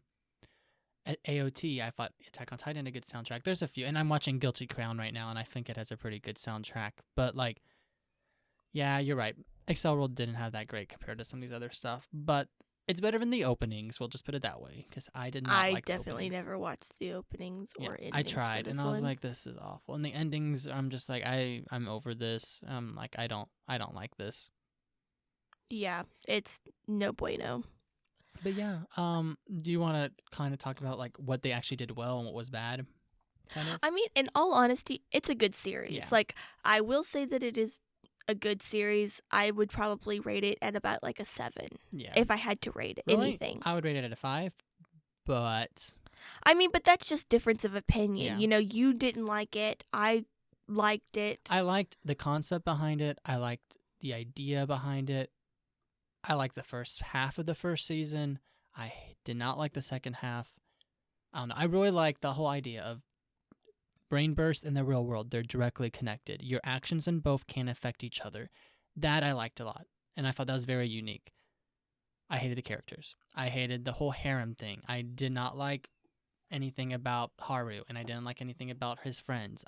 AOT. I thought Attack on Titan had a good soundtrack. There's a few, and I'm watching Guilty Crown right now, and I think it has a pretty good soundtrack. But like, yeah, you're right. Accel World didn't have that great compared to some of these other stuff, but It's better than the openings. We'll just put it that way, because I did not like the openings. I definitely never watched the openings or endings. I tried, for this and I was one. like, this is awful. And the endings, I'm just like, I'm over this. Like, I don't like this. Yeah, it's no bueno. But yeah, do you want to kind of talk about like what they actually did well and what was bad? Kind of? I mean, in all honesty, it's a good series. Yeah. Like, I will say that it is a good series. I would probably rate it at about like a 7. Yeah. If I had to rate Really? anything. I would rate it at a 5, but... I mean, but that's just difference of opinion. Yeah. You know, you didn't like it. I liked it. I liked the concept behind it. I liked the idea behind it. I liked the first half of the first season. I did not like the second half. I don't know. I really like the whole idea of brain burst and the real world. They're directly connected. Your actions in both can affect each other. That I liked a lot, and I thought that was very unique. I hated the characters. I hated the whole harem thing. I did not like anything about Haru, and I didn't like anything about his friends.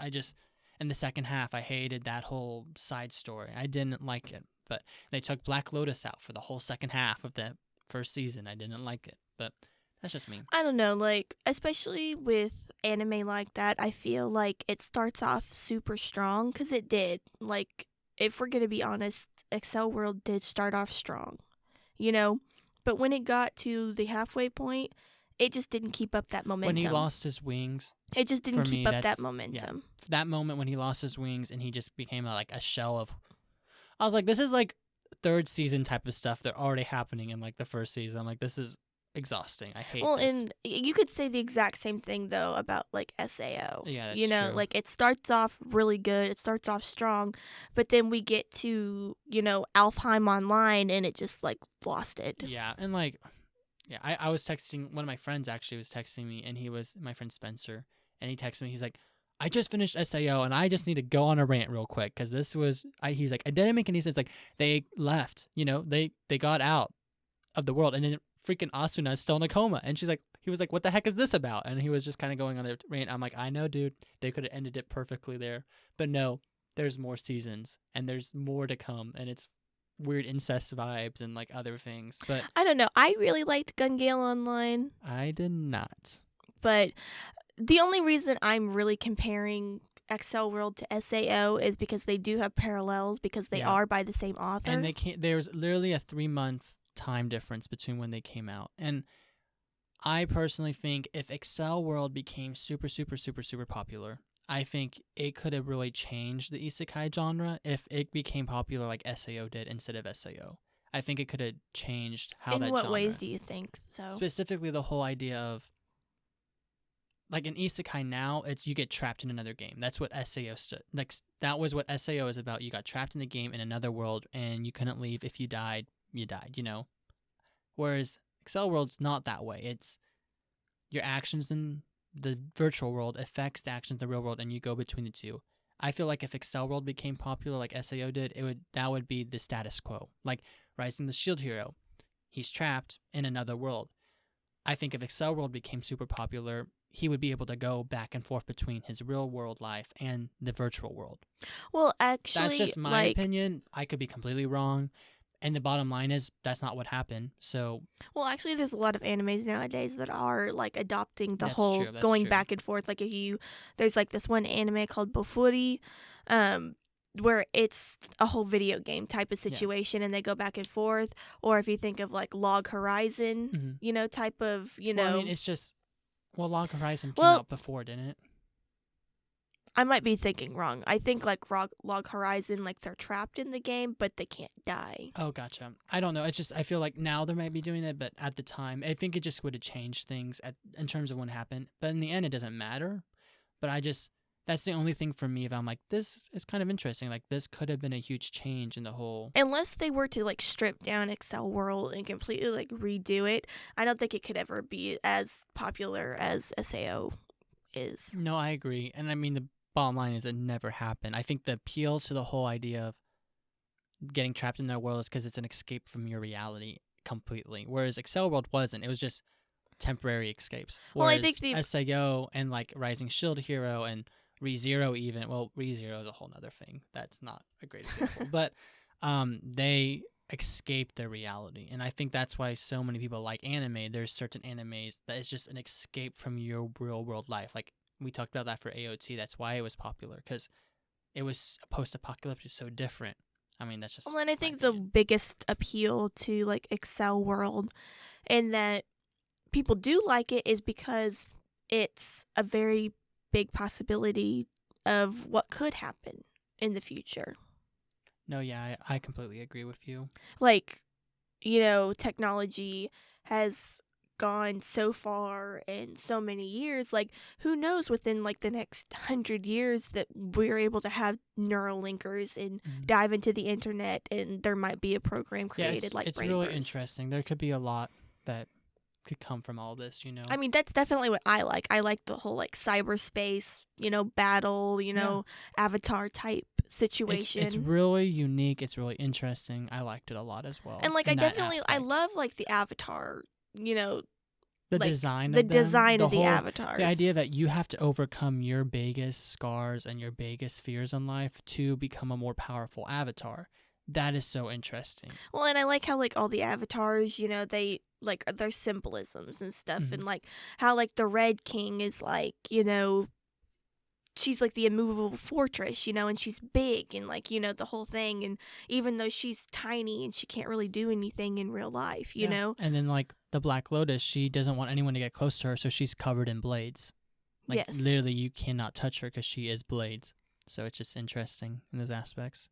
In the second half, I hated that whole side story. I didn't like it. But they took Black Lotus out for the whole second half of the first season. I didn't like it, but that's just me. I don't know, like, especially with anime like that, I feel like it starts off super strong, because it did. Like, if we're going to be honest, Accel World did start off strong, you know? But when it got to the halfway point, it just didn't keep up that momentum. When he lost his wings. It just didn't keep up that momentum. Yeah, that moment when he lost his wings and he just became like a shell of... I was like, this is like third season type of stuff. They're already happening in like the first season. I'm like, this is exhausting. I hate this. Well, and you could say the exact same thing though about like SAO. Yeah, that's you know, true. Like it starts off really good. It starts off strong, but then we get to, Alfheim Online and it just like lost it. Yeah, and like, yeah, I was texting, one of my friends actually was texting me, and he was my friend Spencer, and he texted me. He's like, I just finished SAO, and I just need to go on a rant real quick, because this was, he's like, I didn't make any sense. Like, they left, they got out of the world, and then freaking Asuna is still in a coma. And he was like, what the heck is this about? And he was just kind of going on a rant. I'm like, I know, dude, they could have ended it perfectly there. But no, there's more seasons, and there's more to come, and it's weird incest vibes and like other things. But I don't know. I really liked Gun Gale Online. I did not. But the only reason I'm really comparing Accel World to SAO is because they do have parallels, because they are by the same author. And there's literally a 3-month time difference between when they came out. And I personally think if Accel World became super, super, super, super popular, I think it could have really changed the isekai genre if it became popular like SAO did instead of SAO. I think it could have changed how that genre... In what ways do you think so? Specifically the whole idea of, like in isekai now, it's you get trapped in another game. That's what SAO stood. Like that was what SAO is about. You got trapped in the game in another world, and you couldn't leave. If you died, you died. Whereas Accel World's not that way. It's your actions in the virtual world affects the actions in the real world, and you go between the two. I feel like if Accel World became popular like SAO did, that would be the status quo. Like Rising the Shield Hero, he's trapped in another world. I think if Accel World became super popular, he would be able to go back and forth between his real world life and the virtual world. Well, actually, that's just my opinion. I could be completely wrong. And the bottom line is that's not what happened. So, well, actually, there's a lot of animes nowadays that are like adopting the whole true, going true. back and forth. Like there's like this one anime called Bofuri, where it's a whole video game type of situation, and they go back and forth. Or if you think of like Log Horizon, type of Well, I mean, it's just Log Horizon came out before, didn't it? I might be thinking wrong. I think like Log Horizon, like they're trapped in the game, but they can't die. Oh, gotcha. I don't know. It's just I feel like now they might be doing that, but at the time, I think it just would have changed things in terms of what happened. But in the end, it doesn't matter. But that's the only thing for me. If I'm like, this is kind of interesting. Like this could have been a huge change in the whole. Unless they were to like strip down Accel World and completely like redo it, I don't think it could ever be as popular as SAO is. No, I agree. And I mean the bottom line is it never happened. I think the appeal to the whole idea of getting trapped in their world is because it's an escape from your reality completely. Whereas Accel World wasn't. It was just temporary escapes. Whereas I think SAO and like Rising Shield Hero and ReZero even. Well, ReZero is a whole nother thing. That's not a great example. But they escape their reality. And I think that's why so many people like anime. There's certain animes that is just an escape from your real world life. Like we talked about that for AOT. That's why it was popular, because it was post-apocalyptic, so different. I mean, that's just. Well, and I think the biggest appeal to like Accel World, and that people do like it, is because it's a very big possibility of what could happen in the future. No, yeah, I completely agree with you. Like, you know, technology has gone so far in so many years. Like, who knows, within like the next 100 years that we're able to have neural linkers and dive into the internet, and there might be a program created like it's Brain really Burst. interesting. There could be a lot that could come from all this, you know. I mean, that's definitely what I like. I like the whole like cyberspace, you know, battle, you know, Avatar type situation. It's really unique. It's really interesting. I liked it a lot as well. And like, I love like the Avatar, you know, the like, design the of them, design of the whole, avatars. The idea that you have to overcome your biggest scars and your biggest fears in life to become a more powerful avatar. That is so interesting. Well, and I like how like all the avatars, you know, they like their symbolisms and stuff, and like how like the Red King is like, you know, she's like the immovable fortress, you know, and she's big and like, you know, the whole thing, and even though she's tiny and she can't really do anything in real life, you know. And then like the Black Lotus, she doesn't want anyone to get close to her, so she's covered in blades. Like literally you cannot touch her because she is blades. So it's just interesting in those aspects.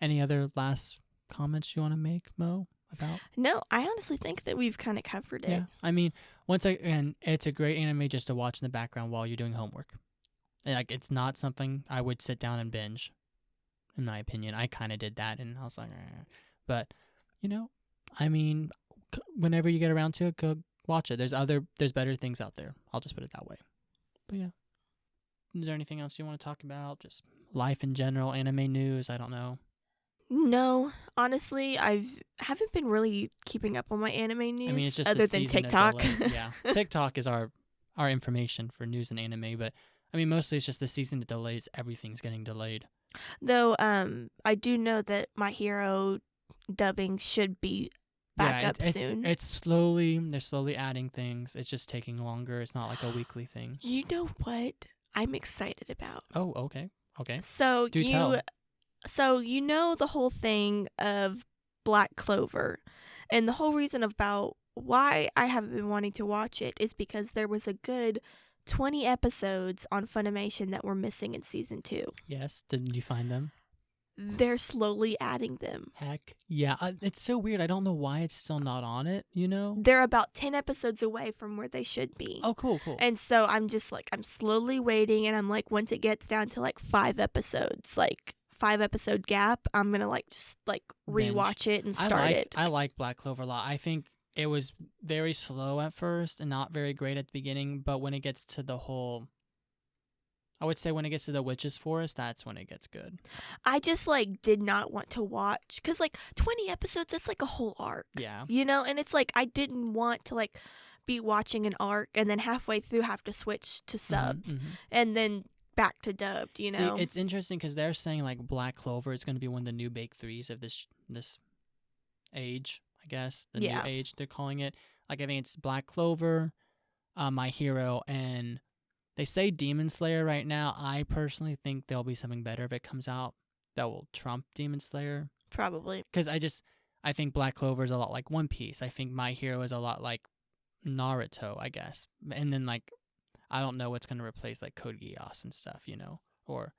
Any other last comments you want to make, Mo, about? No, I honestly think that we've kind of covered it. Yeah, I mean, once again, it's a great anime just to watch in the background while you're doing homework. And, like, it's not something I would sit down and binge, in my opinion. I kind of did that, and I was like, but, you know, I mean, whenever you get around to it, go watch it. There's better things out there. I'll just put it that way. But yeah, is there anything else you want to talk about? Just life in general, anime news? I don't know. No, honestly, I haven't been really keeping up on my anime news. I mean, it's just other than TikTok. Yeah, TikTok is our information for news and anime, but I mean, mostly it's just the season of delays. Everything's getting delayed. Though, I do know that My Hero dubbing should be back up soon. They're slowly adding things. It's just taking longer. It's not like a weekly thing. You know what I'm excited about? Oh, okay. So do tell. So you know the whole thing of Black Clover, and the whole reason about why I haven't been wanting to watch it is because there was a good 20 episodes on Funimation that were missing in season 2. Yes, didn't you find them? They're slowly adding them. Heck, yeah. It's so weird. I don't know why it's still not on it, you know? They're about 10 episodes away from where they should be. Oh, cool. And so I'm just like, I'm slowly waiting, and I'm like, once it gets down to like 5 episodes, like 5-episode gap, I'm gonna like just like rewatch it and start it. I like Black Clover a lot. I think it was very slow at first and not very great at the beginning, but when it gets to the whole, I would say when it gets to the Witch's Forest, that's when it gets good. I just like did not want to watch, because like 20 episodes, that's like a whole arc. Yeah. You know, and it's like I didn't want to like be watching an arc and then halfway through have to switch to subbed and then back to dubbed, you know? See, it's interesting because they're saying like Black Clover is going to be one of the new big threes of this age, I guess. The new age, they're calling it. Like, I mean, it's Black Clover, My Hero, and they say Demon Slayer right now. I personally think there'll be something better if it comes out that will trump Demon Slayer. Probably. Because I think Black Clover is a lot like One Piece. I think My Hero is a lot like Naruto, I guess. And then, like, I don't know what's going to replace, like, Code Geass and stuff, you know? Or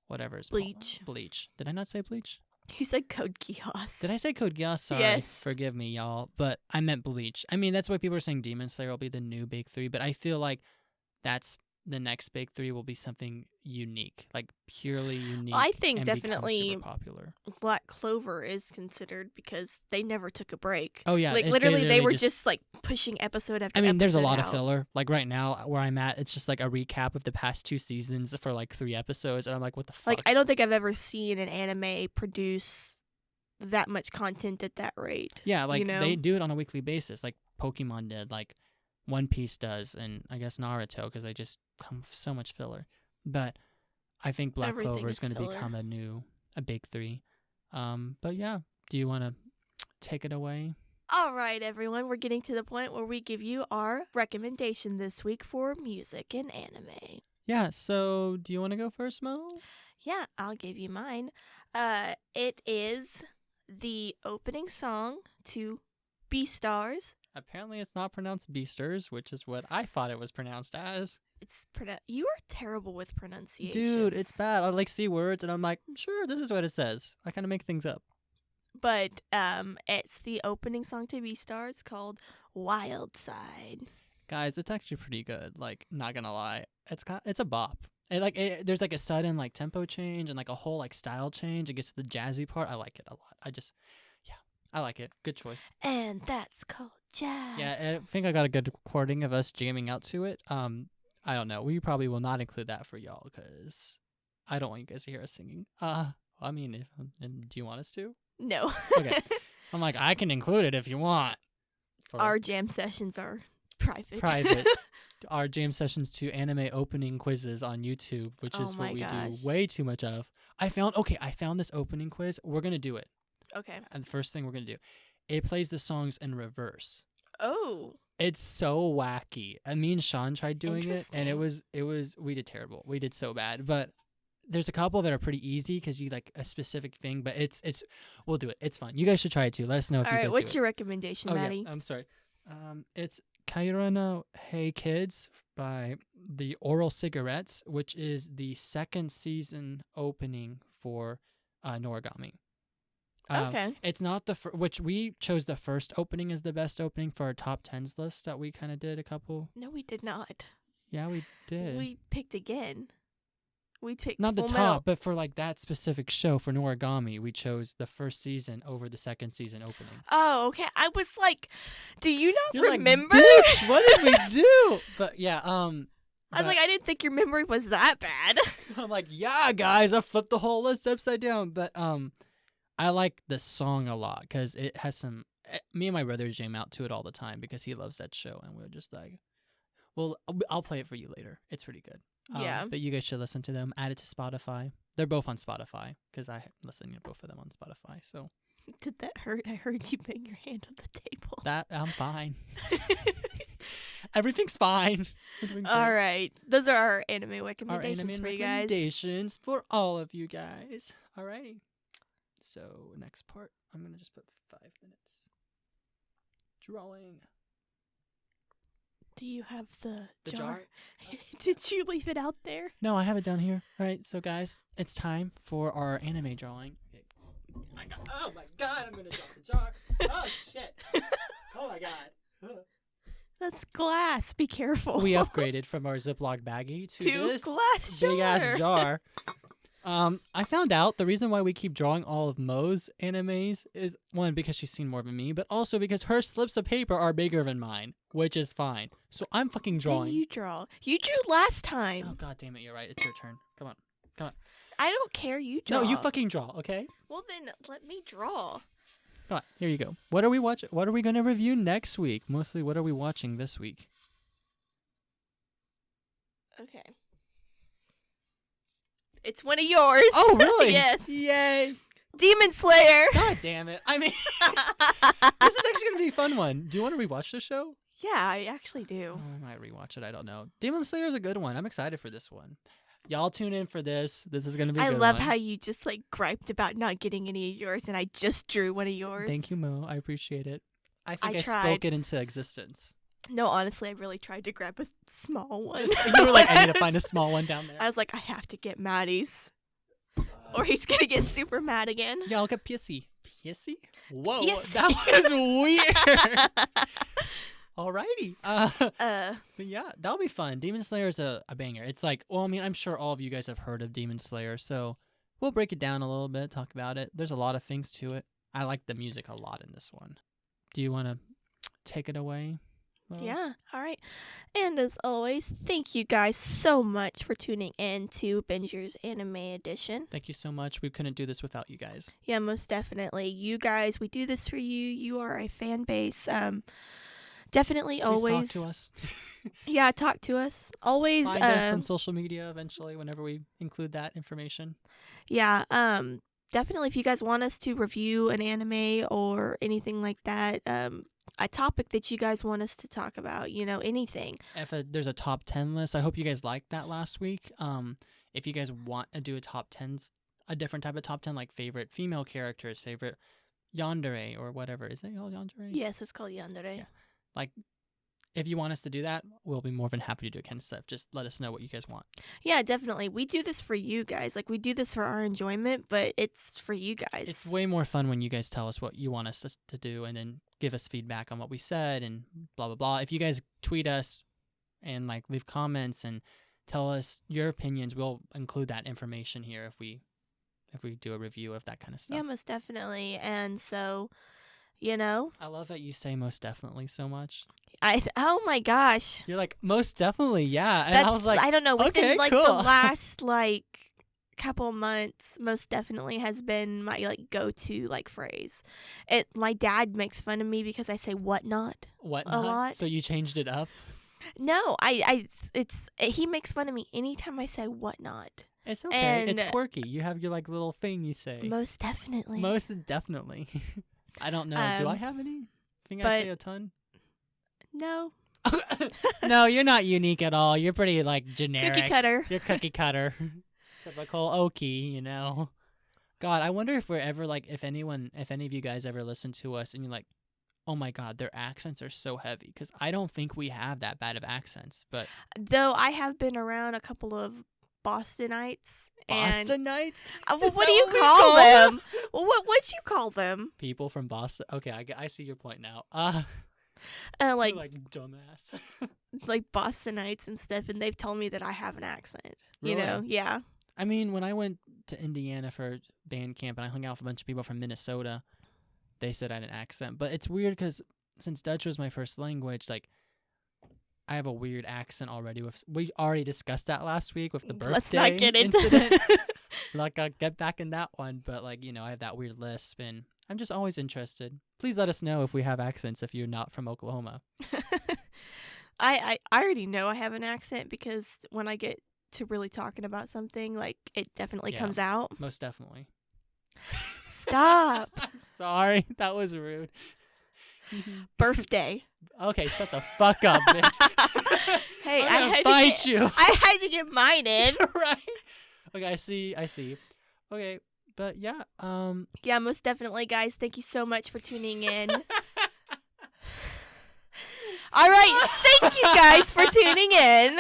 whatever is Bleach. Bleach. Did I not say Bleach? You said Code Geass. Did I say Code Geass? Sorry. Yes. Forgive me, y'all. But I meant Bleach. I mean, that's why people are saying Demon Slayer will be the new big three. But I feel like that's the next big three will be something unique. Like, purely unique. I think and definitely super popular. Black Clover is considered because they never took a break. Oh, yeah. Like, literally, they were just like pushing episode after episode. I mean, there's a lot of filler. Like, right now, where I'm at, it's just like a recap of the past 2 seasons for like 3 episodes. And I'm like, what the fuck? Like, I don't think I've ever seen an anime produce that much content at that rate. Yeah, like, you know? They do it on a weekly basis. Like, Pokemon did. Like, One Piece does. And I guess Naruto, because they just come with so much filler. But I think Black Clover is going to become a big three. But yeah, do you want to take it away? All right, everyone. We're getting to the point where we give you our recommendation this week for music and anime. Yeah, so do you want to go first, Mo? Yeah, I'll give you mine. It is the opening song to Beastars. Apparently it's not pronounced Beasters, which is what I thought it was pronounced as. You are terrible with pronunciation. Dude, it's bad. I see words and I'm like, sure, this is what it says. I kind of make things up. But it's the opening song to Beastars called Wild Side. Guys, it's actually pretty good. Like, not gonna lie, it's a bop. And there's like a sudden like tempo change and like a whole like style change. It gets to the jazzy part. I like it a lot. I like it. Good choice. And that's called jazz. Yeah, I think I got a good recording of us jamming out to it. I don't know. We probably will not include that for y'all because I don't want you guys to hear us singing. I mean, do you want us to? No. Okay. I'm like, I can include it if you want. Our jam sessions are private. Our jam sessions to anime opening quizzes on YouTube, which is what we do way too much of. I found this opening quiz. We're going to do it. Okay. And the first thing we're going to do, it plays the songs in reverse. Oh. It's so wacky. And me and Sean tried doing it, and it was we did terrible. We did so bad. But there's a couple that are pretty easy because you like a specific thing, but we'll do it. It's fun. You guys should try it too. Let us know if you guys do it. All right, what's your recommendation, Matty? Yeah, I'm sorry. It's Kaira no Hey Kids by the Oral Cigarettes, which is the second season opening for Noragami. Okay. It's not which we chose the first opening as the best opening for our top 10s list that we kind of did a couple. No, we did not. Yeah, we did. We picked again. We picked not the Full top, Metal. but for like that specific show for Noragami, we chose the first season over the second season opening. Oh, okay. I was like, do you not You're remember? Like, bitch, what did we do? But yeah, I was like, I didn't think your memory was that bad. I'm like, yeah, guys, I flipped the whole list upside down. But I like the song a lot because it has some. Me and my brother jam out to it all the time because he loves that show, and we're just like, well, I'll play it for you later. It's pretty good. Yeah. But you guys should listen to them. Add it to Spotify. They're both on Spotify because I listen to both of them on Spotify. So. Did that hurt? I heard you bang your hand on the table. That I'm fine. Everything's fine. All right. Those are our anime recommendations for you guys. Recommendations for all of you guys. All righty. So next part, I'm going to just put 5 minutes. Drawing. Do you have the jar? Did you leave it out there? No, I have it down here. All right, so guys, it's time for our anime drawing. Oh my god, I'm going to draw the jar. Oh, shit. Oh my god. That's glass. Be careful. We upgraded from our Ziploc baggie to this glass jar. big-ass jar. I found out the reason why we keep drawing all of Mo's animes is, one, because she's seen more than me, but also because her slips of paper are bigger than mine, which is fine. So I'm fucking drawing. Then you draw. You drew last time. Oh, god damn it, you're right. It's your turn. Come on. I don't care. You draw. No, you fucking draw, okay? Well, then let me draw. Come on, here you go. What are we watching? What are we going to review next week? Mostly, what are we watching this week? Okay. It's one of yours. Oh, really? Yes. Yay. Demon Slayer. God damn it. I mean, this is actually going to be a fun one. Do you want to rewatch the show? Yeah, I actually do. Oh, I might rewatch it. I don't know. Demon Slayer is a good one. I'm excited for this one. Y'all tune in for this. This is going to be a good one. I love how you just like griped about not getting any of yours, and I just drew one of yours. Thank you, Mo. I appreciate it. I think I tried. spoke it into existence. No, honestly, I really tried to grab a small one. You were like, I need to find a small one down there. I was like, I have to get Matty's. Or he's going to get super mad again. Yeah, I'll get pissy. Pissy? Whoa, Pissy. that was weird. Alrighty. But yeah, that'll be fun. Demon Slayer is a banger. It's like, well, I mean, I'm sure all of you guys have heard of Demon Slayer, so we'll break it down a little bit, talk about it. There's a lot of things to it. I like the music a lot in this one. Do you want to take it away? Well, yeah. All right. And as always, thank you guys so much for tuning in to Binger's Anime Edition. Thank you so much. We couldn't do this without you guys. Yeah, most definitely. You guys, we do this for you. You are a fan base. Definitely Please always talk to us. Yeah, talk to us. Always Find us on social media eventually whenever we include that information. Yeah, definitely, if you guys want us to review an anime or anything like that, a topic that you guys want us to talk about, anything. If there's a top 10 list, I hope you guys liked that last week. If you guys want to do a different type of top 10, like favorite female characters, favorite yandere or whatever. Is it called yandere? Yes, it's called yandere. Yeah. Like, if you want us to do that, we'll be more than happy to do it kind of stuff. Just let us know what you guys want. Yeah, definitely. We do this for you guys. Like, we do this for our enjoyment, but it's for you guys. It's way more fun when you guys tell us what you want us to do and then give us feedback on what we said and blah, blah, blah. If you guys tweet us and, like, leave comments and tell us your opinions, we'll include that information here if we do a review of that kind of stuff. Yeah, most definitely. And so, I love that you say most definitely so much. Oh my gosh. You're like, most definitely, yeah. And I was like, I don't know. Within okay, cool. The last couple months, most definitely has been my go-to phrase. My dad makes fun of me because I say whatnot a lot. So you changed it up? No, he makes fun of me anytime I say whatnot. It's okay. And it's quirky. You have your little thing you say. Most definitely. Most definitely. I don't know. Do I have anything I say a ton? No. No, you're not unique at all. You're pretty generic. Cookie cutter. You're cookie cutter. Typical Okie, God, I wonder if we're ever if any of you guys ever listen to us and you're like, oh my God, their accents are so heavy. Because I don't think we have that bad of accents. But though I have been around a couple of Bostonites. Bostonites? What do you call them? Well, what'd you call them? People from Boston. Okay, I see your point now. Like dumbass. Bostonites and stuff, and they've told me that I have an accent. Really? Yeah. I mean, when I went to Indiana for band camp and I hung out with a bunch of people from Minnesota, they said I had an accent. But it's weird because since Dutch was my first language, I have a weird accent already. We already discussed that last week with the birthday Let's not get into incident. I'll get back in that one. But I have that weird lisp, and I'm just always interested. Please let us know if we have accents if you're not from Oklahoma. I already know I have an accent because when I get to really talking about something, it definitely comes out. Most definitely. Stop. I'm sorry. That was rude. Birthday. Okay, shut the fuck up, bitch. Hey, I had to fight you. I had to get mine in. Right. Okay, I see. Okay, but yeah. Yeah, most definitely, guys. Thank you so much for tuning in. All right, thank you guys for tuning in.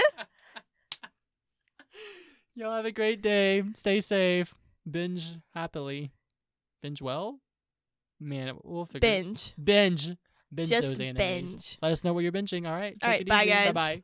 Y'all have a great day. Stay safe. Binge happily. Binge well? Man, we'll figure Binge. Binge Just those animes. binge. Let us know what you're binging. All right. All right, bye, guys. Bye-bye.